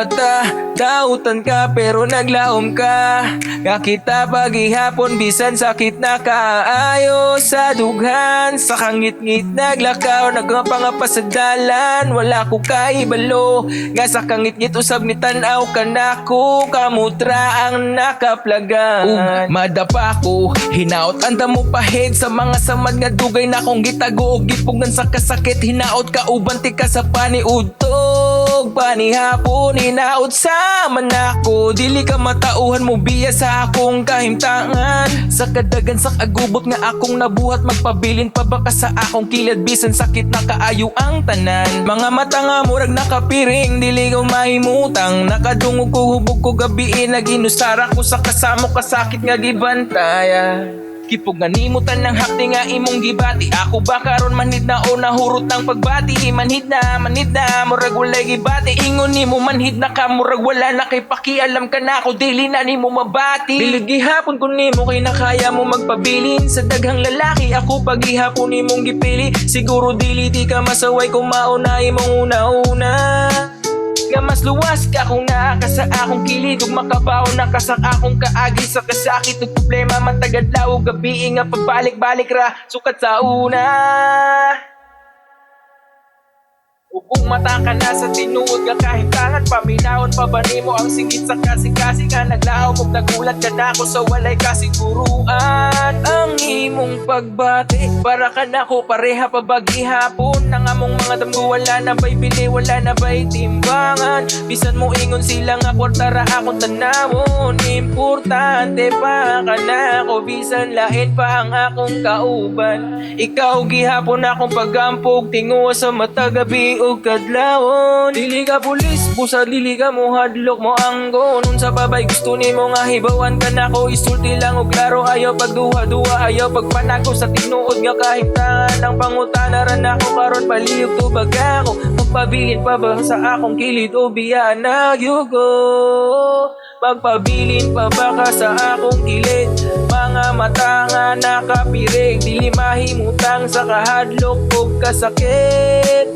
mata, dautan ka pero naglaom ka. Kakita paghihapon bisan sakit na kaayo sa dughan. Sa kangit-ngit naglakaw, nagpangapa sa dalan. Wala ko kaibalo, nga sa kangit-ngit usab ni tanaw ka nako. Kamutra ang nakaplagan. Madapa ko, hinaot anda mo pahid sa mga samad nga dugay na kong gitago og gipugan sa kasakit. Hinaot ka uban ti ka sa paniudtog, panihapon hinaot sa manako. Dili ka matauhan mo biya sa akong kahimtangan. Sa kadagan sak agubot nga akong nabuhat, magpabilin pa ba ka sa akong kilid bisan sakit na kaayo ang tanan. Mga mata nga murag nakapiring, dili ko mahimutang. Nakadungog ko hubog ko gabi, naginusara ko sa kasamo kasakit nga gibantaya. Kipog nga nimutan ng hakti nga imong gibati. Ako ba karon manhid na o nahurot ng pagbati? Manhid na, murag walay gibati. Ingon ni mo manhid na ka, murag wala na kay pakialam ka na ako. Dili na ni mo mabati. Bilid gihapon kun ni mo kay nakaya mo magpabilin sa daghang lalaki. Ako paghihapon ni mong gipili. Siguro dili di ka masaway kung maunay mong una-una. Nga mas luwas ka kung naaka sa akong kilid. Ug makabaw na ka sa akong kaagi. Sa kasakit ug problema matagadlaw gabi nga pagbalik-balik ra sukat sa una. Ug kung mata ka na sa tinuod nga kahimtangan, paminawon pa ba nimo ang sigit sa kasi-kasi nga naglaom ug nagulat ka na ako sa walay kasiguruan. Ang imong pagbati para ka na ko pareha pa bagihapon. Nang among mga damgo wala na bay bili, wala na bay timbangan. Bisan mo ingon sila nga kwartara akong tanawon. Importante pa ka na ko bisan lain pa ang akong kauban. Ikaw gihapon akong pagampog tinguwa sa mata gabi o kadlawon. Dili ka pulis, busa dili ka mo hadlok mo anggo. Nun sa babay gusto ni mo nga hibawan ka na ko. Isulti lang og klaro, ayaw pagduha-duha, ayaw pagpanako sa tinuod nga kahimtangan. Ang pangutana ran ako karon palihog tubag ako. Magpabilin pa ba sa akong kilid o biya nagyugo? Magpabilin pa ba ka sa akong kilid? Mga mata nga nakapirig, dili mahimutang sa kahadlok o kasakit.